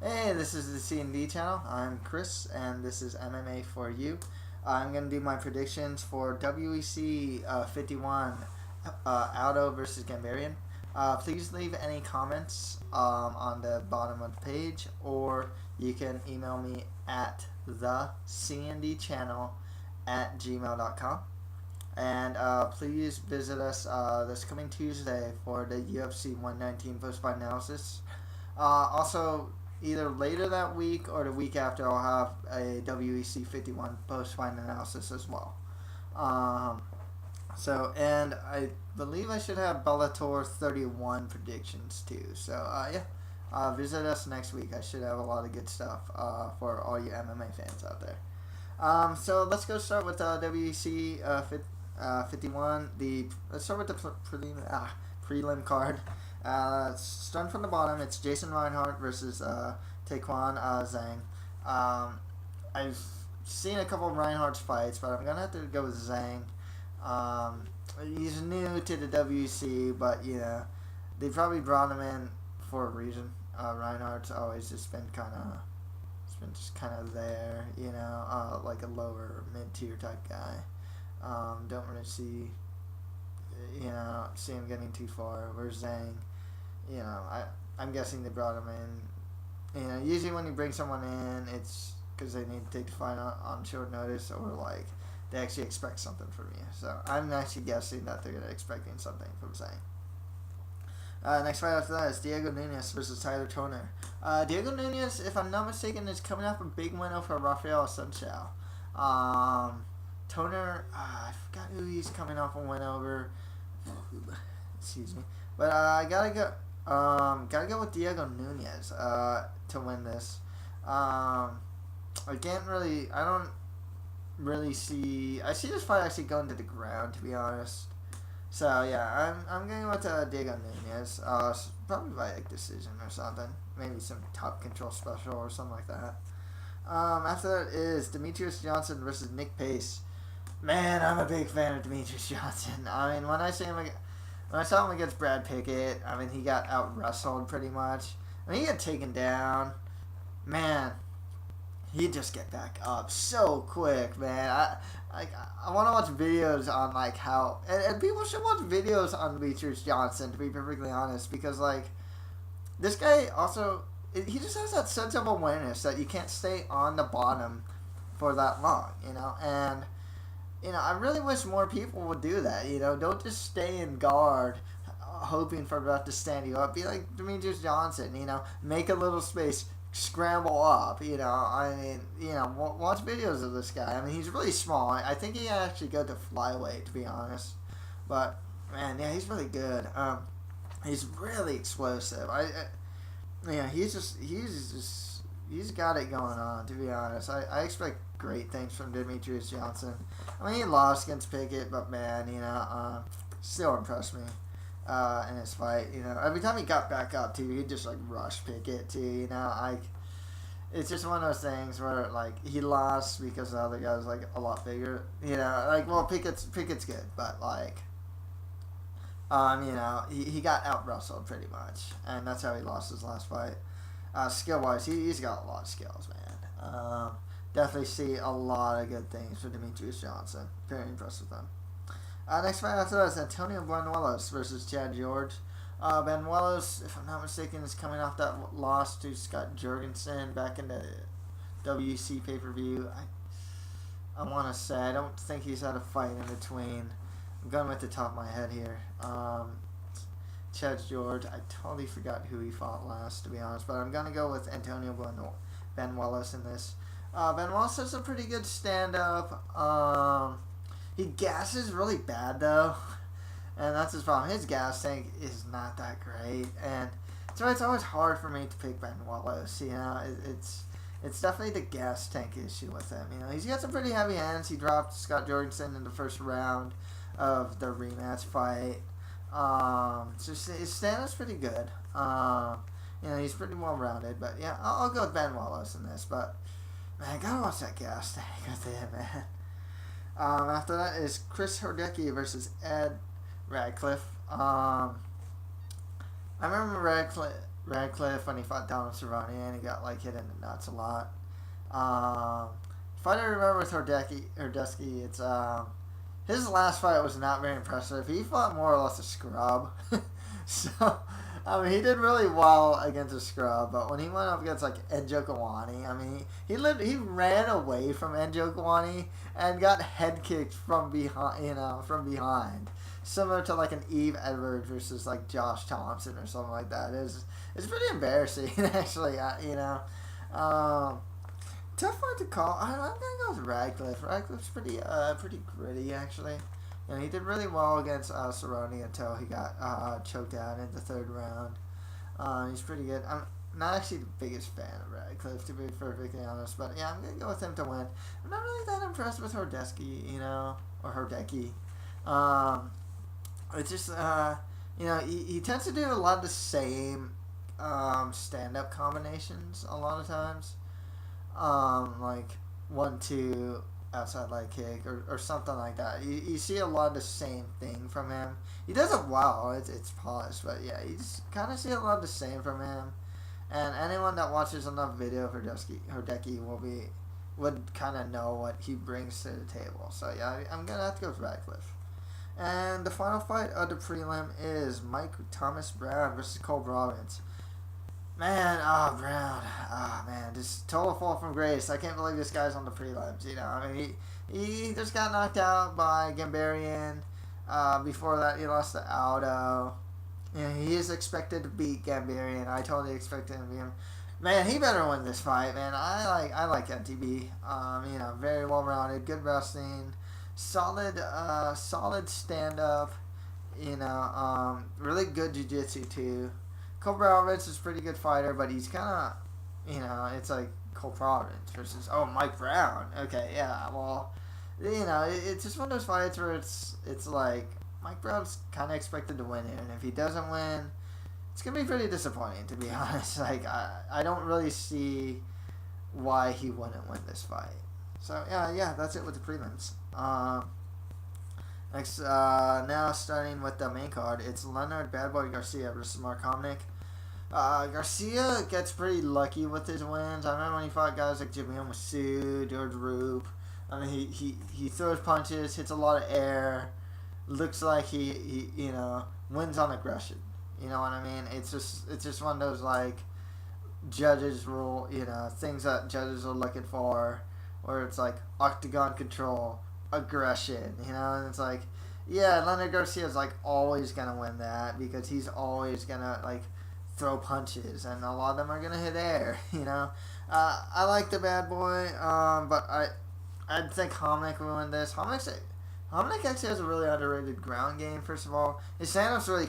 Hey, this is the C&D channel. I'm Chris, and this is MMA for you. I'm going to do my predictions for WEC 51, ALDO versus GAMBURYAN. Please leave any comments on the bottom of the page, or you can email me at thecndchannel@gmail.com. And please visit us this coming Tuesday for the UFC 119 post-fight analysis. Also, either later that week or the week after, I'll have a WEC 51 post-fight analysis as well. And I believe I should have Bellator 31 predictions too. Visit us next week. I should have a lot of good stuff for all you MMA fans out there. So let's go start with WEC 51. Let's start with the prelim card. Starting from the bottom, it's Jason Reinhardt versus Taekwon Zhang. I've seen a couple of Reinhardt's fights, but I'm gonna have to go with Zhang. He's new to the WC, but they probably brought him in for a reason. Reinhardt's always just been kind of there, like a lower mid-tier type guy. Don't really see him getting too far. Whereas Zhang, I'm guessing they brought him in. Usually when you bring someone in, it's because they need to take the fight on short notice, or like they actually expect something from you. So I'm actually guessing that they're expecting something from Zhang. Next fight after that is Diego Nunes versus Tyler Toner. Diego Nunes, if I'm not mistaken, is coming off a big win over Rafael Assunção. Toner, I forgot who he's coming off a win over. Excuse me, but I gotta go with Diego Nunes to win this. I don't really see. I see this fight actually going to the ground, to be honest. So yeah, I'm going with Diego Nunes. Probably by decision or something. Maybe some top control special or something like that. After that is Demetrius Johnson versus Nick Pace. Man, I'm a big fan of Demetrius Johnson. I mean, when I saw him against Brad Pickett, I mean, he got out-wrestled pretty much. I mean, he got taken down. Man, he'd just get back up so quick, man. I want to watch videos on, like, how... And people should watch videos on Demetrius Johnson, to be perfectly honest, because, like, this guy also... He just has that sense of awareness that you can't stay on the bottom for that long, and... I really wish more people would do that. Don't just stay in guard, hoping for about to stand you up. Be like Demetrius Johnson. Make a little space, scramble up. Watch videos of this guy. I mean, he's really small. I think he actually go to flyweight, to be honest. But man, yeah, he's really good. He's really explosive. He's got it going on, to be honest. I expect great things from Demetrius Johnson. I mean, he lost against Pickett, but man, still impressed me in his fight. Every time he got back up, too, he'd just, like, rush Pickett, too, it's just one of those things where, like, he lost because the other guy was, like, a lot bigger, Pickett's good, but, like, he got out-wrestled pretty much, and that's how he lost his last fight. Skill-wise, he's got a lot of skills, man. Definitely see a lot of good things for Demetrius Johnson. Very impressed with him. Next fight after that is Antonio Banuelos versus Chad George. Banuelos, if I'm not mistaken, is coming off that loss to Scott Jorgensen back in the WC pay-per-view. I want to say, I don't think he's had a fight in between. I'm going with the top of my head here. Chad George, I totally forgot who he fought last, to be honest, but I'm going to go with Antonio Banuelos in this. Banuelos has a pretty good stand-up. He gasses really bad, though, and that's his problem. His gas tank is not that great, and so it's always hard for me to pick Banuelos. It's definitely the gas tank issue with him. He's got some pretty heavy hands. He dropped Scott Jorgensen in the first round of the rematch fight. So his stand-up's pretty good. He's pretty well-rounded, but yeah, I'll go with Banuelos in this, but man, I gotta watch that gas tank with him, man. After that is Chris Hordecki versus Ed Radcliffe. I remember Radcliffe when he fought Donald Cerrone, and he got like hit in the nuts a lot. Fight I remember with Hordesky, it's his last fight was not very impressive. He fought more or less a scrub, so I mean he did really well against a scrub. But when he went up against like Enjo Kawani, I mean he ran away from Enjo Kawani and got head kicked from behind, from behind, similar to like an Eve Edwards versus like Josh Thompson or something like that. It's pretty embarrassing actually, tough one to call. I'm gonna go with Radcliffe. Radcliffe's pretty gritty actually. He did really well against Cerrone until he got choked out in the third round. He's pretty good. I'm not actually the biggest fan of Radcliffe, to be perfectly honest, but yeah, I'm gonna go with him to win. I'm not really that impressed with Hordesky, or Hordecki. It's just he tends to do a lot of the same stand-up combinations a lot of times. Like 1-2 outside leg kick or something like that. You see a lot of the same thing from him. He does it well. It's polished, but yeah, you just kind of see a lot of the same from him. And anyone that watches enough video of Hordecki would kind of know what he brings to the table. So yeah, I'm gonna have to go with Radcliffe. And the final fight of the prelim is Mike Thomas Brown versus Cole Robbins. Man, man, just total fall from grace. I can't believe this guy's on the prelims. I mean, he just got knocked out by Gamburian. Before that, he lost to ALDO. He is expected to beat Gamburian. I totally expected him to beat him. Man, he better win this fight, man. I like MTB. Very well rounded, good wrestling, solid stand up. Really good jiu-jitsu too. Cole Providence is a pretty good fighter, but he's kind of, it's like Cole Providence versus, Mike Brown. Okay, yeah, well, it's just one of those fights where it's like, Mike Brown's kind of expected to win here, and if he doesn't win, it's going to be pretty disappointing, to be honest. Like, I don't really see why he wouldn't win this fight. So, yeah, that's it with the prelims. Next, now starting with the main card, it's Leonard Bad Boy Garcia versus Mark Hominick. Garcia gets pretty lucky with his wins. I remember when he fought guys like Jamil Massoud, George Roop. I mean, he throws punches, hits a lot of air. Looks like he wins on aggression. You know what I mean? It's just one of those like judges rule, things that judges are looking for, where it's like octagon control, aggression, and it's like, yeah, Leonard Garcia is like always gonna win that because he's always gonna like throw punches, and a lot of them are gonna hit air. I like the Bad Boy, but I think Hominick will win this. Hominick actually has a really underrated ground game. First of all, his stand-up's really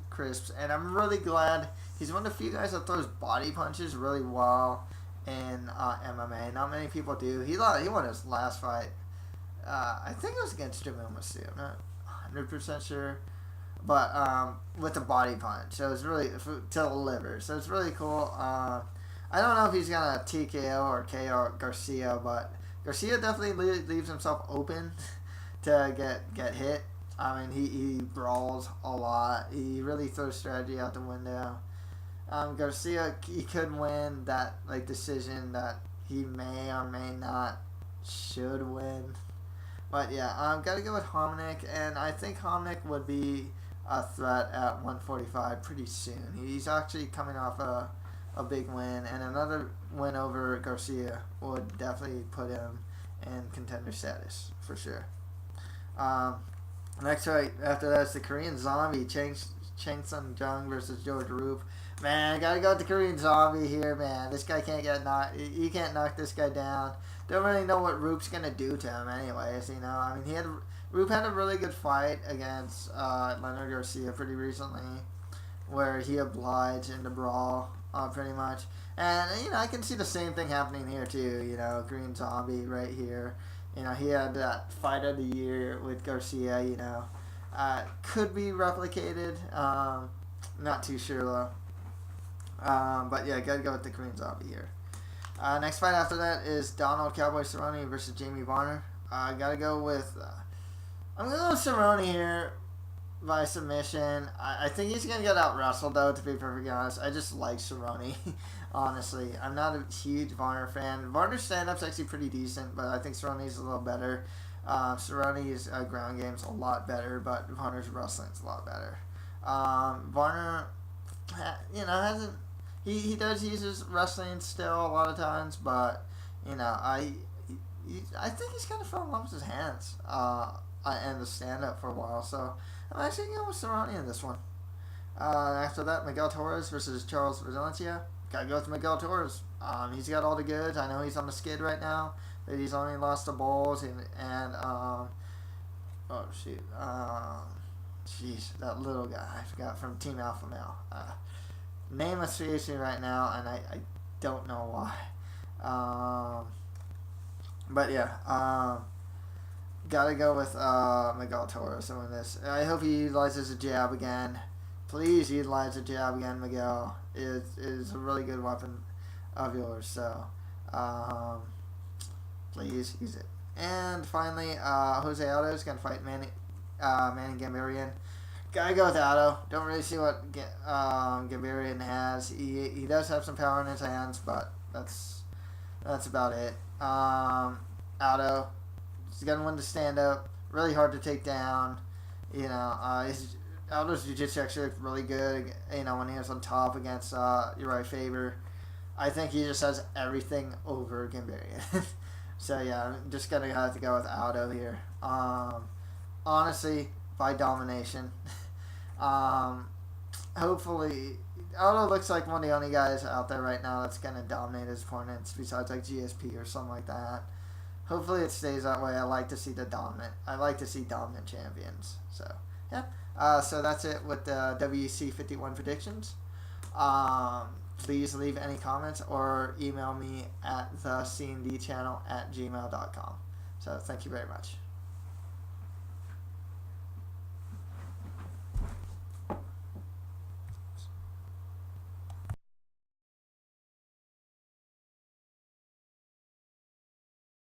crisp, and I'm really glad he's one of the few guys that throws body punches really well in MMA. Not many people do. He won his last fight. I think it was against Jamil Massoud. I'm not 100% sure. But with a body punch. So it's really to the liver. So it's really cool. I don't know if he's going to TKO or KO Garcia, but Garcia definitely leaves himself open to get hit. I mean, he brawls a lot. He really throws strategy out the window. Garcia, he could win that like decision that he may or may not should win. But yeah, got to go with Hominick, and I think Hominick would be a threat at 145 pretty soon. He's actually coming off a big win, and another win over Garcia would definitely put him in contender status for sure. Next fight after that is the Korean Zombie, Chang Sung-jung versus George Roop. Man, I gotta go with the Korean Zombie here, man. This guy can't get knocked. You can't knock this guy down. Don't really know what Roop's gonna do to him, anyways. I mean, Roop had a really good fight against Leonard Garcia pretty recently, where he obliged in the brawl, pretty much. And I can see the same thing happening here too. Korean Zombie right here. He had that fight of the year with Garcia. Could be replicated. Not too sure though. But yeah, gotta go with the Korean Zombie here. Next fight after that is Donald Cowboy Cerrone versus Jamie Varner. Gotta go with I'm gonna go with Cerrone here. by submission. I think he's gonna get out wrestled though. To be perfectly honest, I just like Cerrone. Honestly, I'm not a huge Varner fan. Varner's stand-up's actually pretty decent, but I think Cerrone's a little better. Cerrone's ground game's a lot better, but Varner's wrestling's a lot better. Varner, hasn't he does use his wrestling still a lot of times, but I think he's kind of fell in love with his hands and the stand-up for a while. So I'm actually going with Cerrone in this one. After that, Miguel Torres versus Charles Valencia. Gotta go with Miguel Torres. He's got all the goods. I know he's on the skid right now, but he's only lost to Bulls and oh shoot, jeez, that little guy I forgot from Team Alpha Male. Name escapes me right now, and I don't know why. But yeah, gotta go with Miguel Torres in this. I hope he utilizes a jab again. Please utilize a jab again, Miguel. It is a really good weapon of yours. So, please use it. And finally, Jose Aldo is gonna fight Manny Gamburian. Gotta go with Aldo. Don't really see what Gamburian has. He does have some power in his hands, but that's about it. Aldo is gonna win the stand up. Really hard to take down. Aldo's jiu-jitsu actually looked really good. When he was on top against Uriah Faber. I think he just has everything over Gamburian. So yeah, I'm just gonna have to go with Aldo here. Honestly, by domination. Hopefully, Aldo looks like one of the only guys out there right now that's gonna dominate his opponents, besides like GSP or something like that. Hopefully, it stays that way. I like to see dominant champions. So yeah. So that's it with the WEC 51 predictions. Please leave any comments or email me at thecndchannel@gmail.com. So thank you very much.